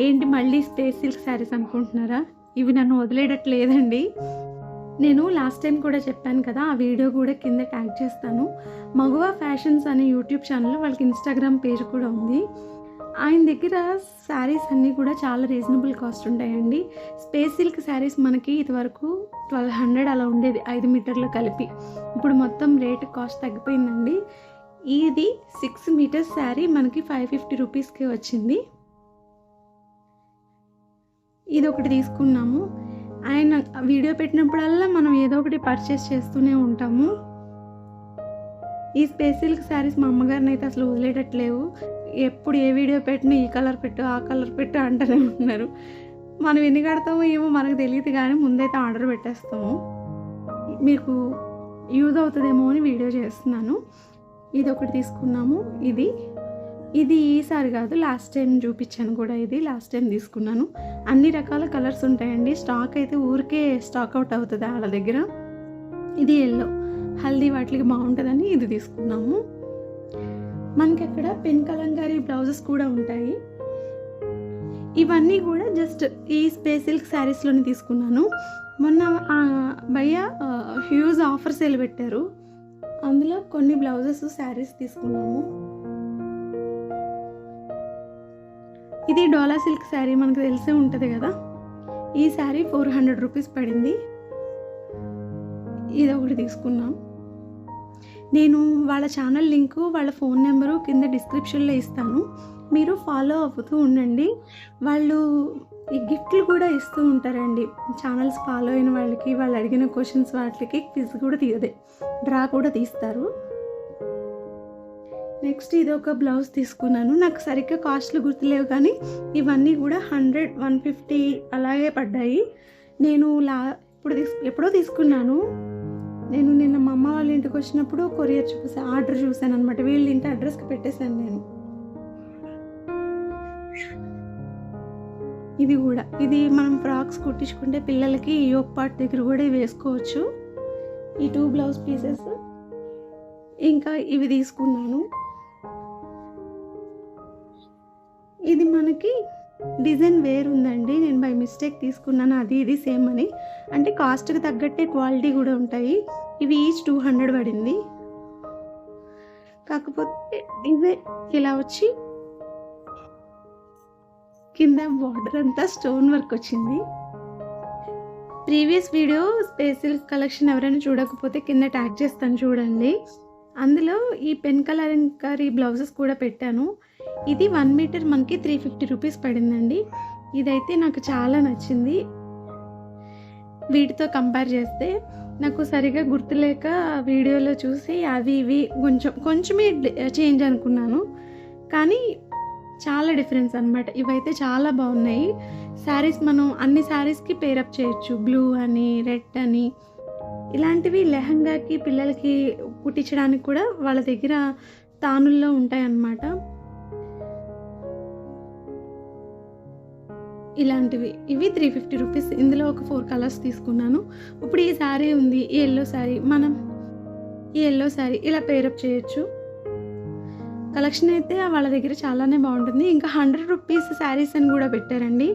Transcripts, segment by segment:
ఏంటి మళ్ళీ space silk saris అనుకుంటున్నారా? ఇవి నన్ను వదిలేయట్లేదండి. నేను లాస్ట్ టైం కూడా చెప్పాను కదా! ఆ వీడియో కూడా కింద ట్యాగ్ చేస్తాను. మగువ ఫ్యాషన్స్ అనే యూట్యూబ్ ఛానల్, వాళ్ళకి ఇన్‌స్టాగ్రామ్ పేజ్ కూడా ఉంది. ఆయన దగ్గర శారీస్ అన్నీ కూడా చాలా రీజనబుల్ కాస్ట్ ఉంటాయండి. స్పేస్ సిల్క్ శారీస్ మనకి ఇదివరకు 1200 అలా ఉండేది 5 మీటర్లు కలిపి. ఇప్పుడు మొత్తం రేట్ కాస్ట్ తగ్గిపోయిందండి. ఇది 6 మీటర్స్ శారీ మనకి 550 రూపీస్‌కే వచ్చింది. ఇదొకటి తీసుకున్నాము. ఆయన వీడియో పెట్టినప్పుడల్లా మనం ఏదో ఒకటి పర్చేస్ చేస్తూనే ఉంటాము. ఈ స్పేస్ సిల్క్ శారీస్ మా అమ్మగారినైతే అసలు వదిలేటట్లేవు. ఎప్పుడు ఏ వీడియో పెట్టినా ఈ కలర్ పెట్టు, ఆ కలర్ పెట్టు అంటూనే ఉంటున్నారు. మనం ఎన్ని కడతామో ఏమో మనకు తెలీదు కానీ ముందైతే ఆర్డర్ పెట్టేస్తాము. మీకు యూజ్ అవుతుందేమో అని వీడియో చేస్తున్నాను. ఇదొకటి తీసుకున్నాము. ఇది ఈసారి కాదు, లాస్ట్ టైం చూపించాను కూడా. ఇది లాస్ట్ టైం తీసుకున్నాను. అన్ని రకాల కలర్స్ ఉంటాయండి. స్టాక్ అయితే ఊరికే స్టాక్ అవుట్ అవుతుంది వాళ్ళ దగ్గర. ఇది ఎల్లో, హల్దీ వాటికి బాగుంటుందని ఇది తీసుకున్నాము. మనకి అక్కడ పెన్ కలంకారీ బ్లౌజెస్ కూడా ఉంటాయి. ఇవన్నీ కూడా జస్ట్ ఈ స్పేస్ సిల్క్ శారీస్లోనే తీసుకున్నాను. మొన్న భయ్య హ్యూజ్ ఆఫర్ సేల్ పెట్టారు. అందులో కొన్ని బ్లౌజెస్ శారీస్ తీసుకున్నాము. ఇది డోలా సిల్క్ శారీ, మనకు తెలిసే ఉంటుంది కదా. ఈ శారీ 400 రూపీస్ పడింది. ఇది ఒకటి తీసుకున్నాం. నేను వాళ్ళ ఛానల్ లింకు, వాళ్ళ ఫోన్ నెంబరు కింద డిస్క్రిప్షన్లో ఇస్తాను. మీరు ఫాలో అవుతూ ఉండండి. వాళ్ళు ఈ గిఫ్ట్లు కూడా ఇస్తూ ఉంటారండి. ఛానల్స్ ఫాలో అయిన వాళ్ళకి, వాళ్ళు అడిగిన క్వశ్చన్స్ వాటికి క్విజ్ కూడా డ్రా కూడా తీస్తారు. నెక్స్ట్ ఇది ఒక బ్లౌజ్ తీసుకున్నాను. నాకు సరిగ్గా కాస్ట్లు గుర్తులేవు కానీ ఇవన్నీ కూడా 100, 150 అలాగే పడ్డాయి. నేను ఎప్పుడో తీసుకున్నాను. నేను నిన్న మా అమ్మ వాళ్ళ ఇంటికి వచ్చినప్పుడు కొరియర్ ఆర్డర్ చూశాను అనమాట. వీళ్ళ ఇంటి అడ్రస్కి పెట్టేశాను నేను. ఇది మనం ఫ్రాక్స్ కుట్టించుకుంటే పిల్లలకి యోక్ పార్ట్ దగ్గర కూడా వేసుకోవచ్చు. ఈ 2 బ్లౌజ్ పీసెస్. ఇంకా ఇవి తీసుకున్నాను. ఇది మనకి డిజైన్ వేరు ఉందండి. నేను బై మిస్టేక్ తీసుకున్నాను. ఇది సేమ్ అని. అంటే కాస్ట్కి తగ్గట్టే క్వాలిటీ కూడా ఉంటాయి. ఇవి ఈచ్ 200 పడింది. కాకపోతే డిజైన్ ఇలా వచ్చి కింద బార్డర్ అంతా స్టోన్ వర్క్ వచ్చింది. Previous video space silk collection ఎవరైనా చూడకపోతే కింద ట్యాగ్ చేస్తాను, చూడండి. అందులో ఈ పెన్ కలంకారీ బ్లౌజెస్ కూడా పెట్టాను. ఇది 1 మీటర్ మనకి 350 రూపీస్ పడిందండి. ఇదైతే నాకు చాలా నచ్చింది. వీటితో కంపేర్ చేస్తే నాకు సరిగా గుర్తులేక వీడియోలో చూసి అవి ఇవి కొంచెమే చేంజ్ అనుకున్నాను. కానీ చాలా డిఫరెన్స్ అనమాట. ఇవైతే చాలా బాగున్నాయి. శారీస్ మనం అన్ని శారీస్కి పేరప్ చేయొచ్చు. బ్లూ అని, రెడ్ అని, ఇలాంటివి లెహంగాకి పిల్లలకి కుట్టించడానికి కూడా వాళ్ళ దగ్గర తానుల్లో ఉంటాయి అన్నమాట. ఇలాంటివి ఇవి 350 రూపీస్. ఇందులో ఒక 4 కలర్స్ తీసుకున్నాను. ఇప్పుడు ఈ శారీ ఉంది, ఈ ఎల్లో శారీ, మనం ఈ ఎల్లో శారీ ఇలా పేరప్ చేయొచ్చు. కలెక్షన్ అయితే వాళ్ళ దగ్గర చాలానే బాగుంటుంది. ఇంకా 100 రూపీస్ శారీస్ అని కూడా పెట్టారండి.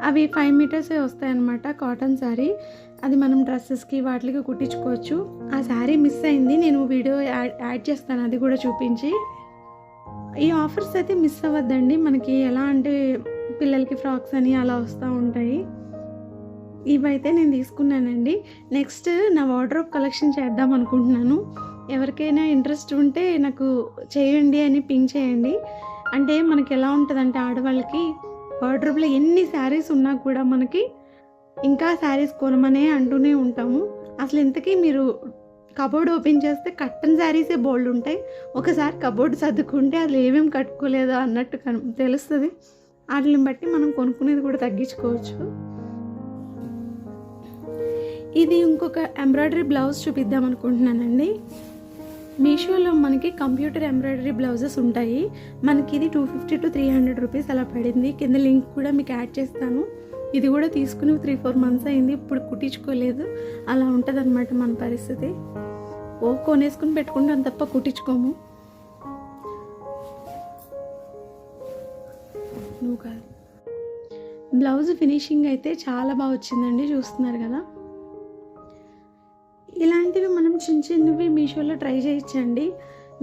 అవి 5 మీటర్సే వస్తాయన్నమాట. కాటన్ శారీ. అది మనం డ్రెస్సెస్కి వాటికి కుట్టించుకోవచ్చు. ఆ శారీ మిస్ అయింది. నేను వీడియో యాడ్ చేస్తాను, అది కూడా చూపించి. ఈ ఆఫర్స్ అయితే మిస్ అవ్వద్దండి. మనకి ఎలా అంటే పిల్లలకి ఫ్రాక్స్ అని అలా వస్తూ ఉంటాయి. ఇవైతే నేను తీసుకున్నానండి. నెక్స్ట్ నా వార్డ్రోబ్ కలెక్షన్ చేద్దాం అనుకుంటున్నాను. ఎవరికైనా ఇంట్రెస్ట్ ఉంటే నాకు చేయండి అని పింక్ చేయండి. అంటే మనకి ఎలా ఉంటుందంటే ఆడవాళ్ళకి వార్డ్రోబ్లో ఎన్ని శారీస్ ఉన్నా కూడా మనకి ఇంకా శారీస్ కొనమనే అంటూనే ఉంటాము. అసలు ఇంతకీ మీరు కబోర్డ్ ఓపెన్ చేస్తే కట్టన్ శారీసే బోల్డ్ ఉంటాయి. ఒకసారి కబోర్డ్ సర్దుకుంటే అది ఏమేమి కట్టుకోలేదో అన్నట్టు తెలుస్తుంది. వాటిని బట్టి మనం కొనుక్కునేది కూడా తగ్గించుకోవచ్చు. ఇది ఇంకొక ఎంబ్రాయిడరీ బ్లౌజ్ చూపిద్దాం అనుకుంటున్నానండి. మీషోలో మనకి కంప్యూటర్ ఎంబ్రాయిడరీ బ్లౌజెస్ ఉంటాయి. మనకి ఇది 250 to 300 రూపీస్ అలా పడింది. కింద లింక్ కూడా మీకు యాడ్ చేస్తాను. ఇది కూడా తీసుకుని 3-4 మంత్స్ అయింది. ఇప్పుడు కుట్టించుకోలేదు. అలా ఉంటుంది అన్నమాట మన పరిస్థితి. కొనేసుకుని పెట్టుకుంటాం తప్ప కుట్టించుకోము. నువ్వు కాదు. బ్లౌజ్ ఫినిషింగ్ అయితే చాలా బాగా వచ్చిందండి, చూస్తున్నారు కదా. ఇలాంటివి మనం చిన్న చిన్నవి మీషోలో ట్రై చేయొచ్చండి.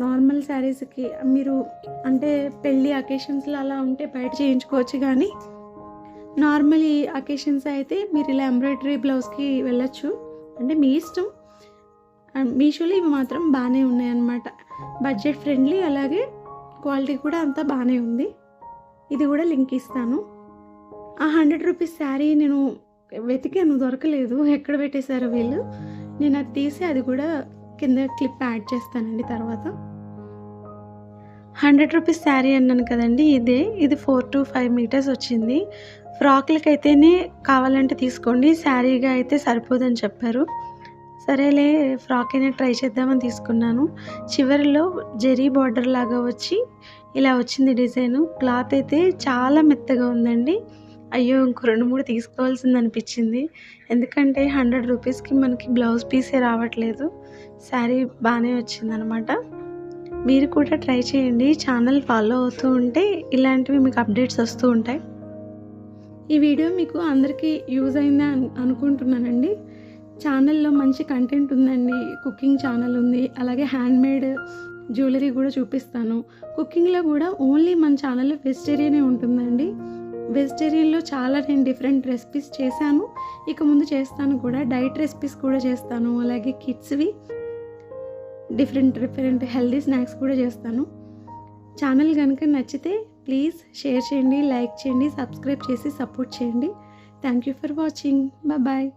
నార్మల్ శారీస్కి మీరు అంటే పెళ్ళి అకేషన్స్లో అలా ఉంటే బయట చేయించుకోవచ్చు, కానీ నార్మల్ ఈ అకేషన్స్ అయితే మీరు ఇలా ఎంబ్రాయిడరీ బ్లౌజ్కి వెళ్ళొచ్చు. అంటే మీ ఇష్టం. మీషోలో ఇవి మాత్రం బాగానే ఉన్నాయన్నమాట. బడ్జెట్ ఫ్రెండ్లీ, అలాగే క్వాలిటీ కూడా అంతా బాగానే ఉంది. ఇది కూడా లింక్ ఇస్తాను. ఆ 100 రూపీస్ శారీ నేను వెతికాను, దొరకలేదు. ఎక్కడ పెట్టేశారో వీళ్ళు. నేను అది తీసి అది కూడా కింద క్లిప్ యాడ్ చేస్తానండి తర్వాత. 100 రూపీస్ శారీ అన్నాను కదండి, ఇది 4 to 5 మీటర్స్ వచ్చింది. ఫ్రాక్లకైతేనే కావాలంటే తీసుకోండి, శారీగా అయితే సరిపోదని చెప్పారు. సరేలే ఫ్రాక్ అయినా ట్రై చేద్దామని తీసుకున్నాను. చివరిలో జెరీ బార్డర్ లాగా వచ్చి ఇలా వచ్చింది డిజైను. క్లాత్ అయితే చాలా మెత్తగా ఉందండి. అయ్యో, ఇంకో 2, 3 తీసుకోవాల్సింది అనిపించింది. ఎందుకంటే 100 రూపీస్కి మనకి బ్లౌజ్ పీసే రావట్లేదు. శారీ బాగానే వచ్చిందనమాట. మీరు కూడా ట్రై చేయండి. ఛానల్ ఫాలో అవుతూ ఉంటే ఇలాంటివి మీకు అప్డేట్స్ వస్తూ ఉంటాయి. ఈ వీడియో మీకు అందరికీ యూజ్ అయిందా అనుకుంటున్నానండి. ఛానల్లో మంచి కంటెంట్ ఉందండి. కుకింగ్ ఛానల్ ఉంది, అలాగే హ్యాండ్మేడ్ జ్యువెలరీ కూడా చూపిస్తాను. కుకింగ్లో కూడా ఓన్లీ మన ఛానల్లో వెజిటేరియనే ఉంటుందండి. వెజిటేరియన్లో చాలా నేను డిఫరెంట్ రెసిపీస్ చేశాను, ఇక ముందు చేస్తాను కూడా. డైట్ రెసిపీస్ కూడా చేస్తాను, అలాగే కిడ్స్వి డిఫరెంట్ హెల్దీ స్నాక్స్ కూడా చేస్తాను. ఛానల్ కనుక నచ్చితే ప్లీజ్ షేర్ చేయండి, లైక్ చేయండి, సబ్స్క్రైబ్ చేసి సపోర్ట్ చేయండి. Thank you for watching. Bye.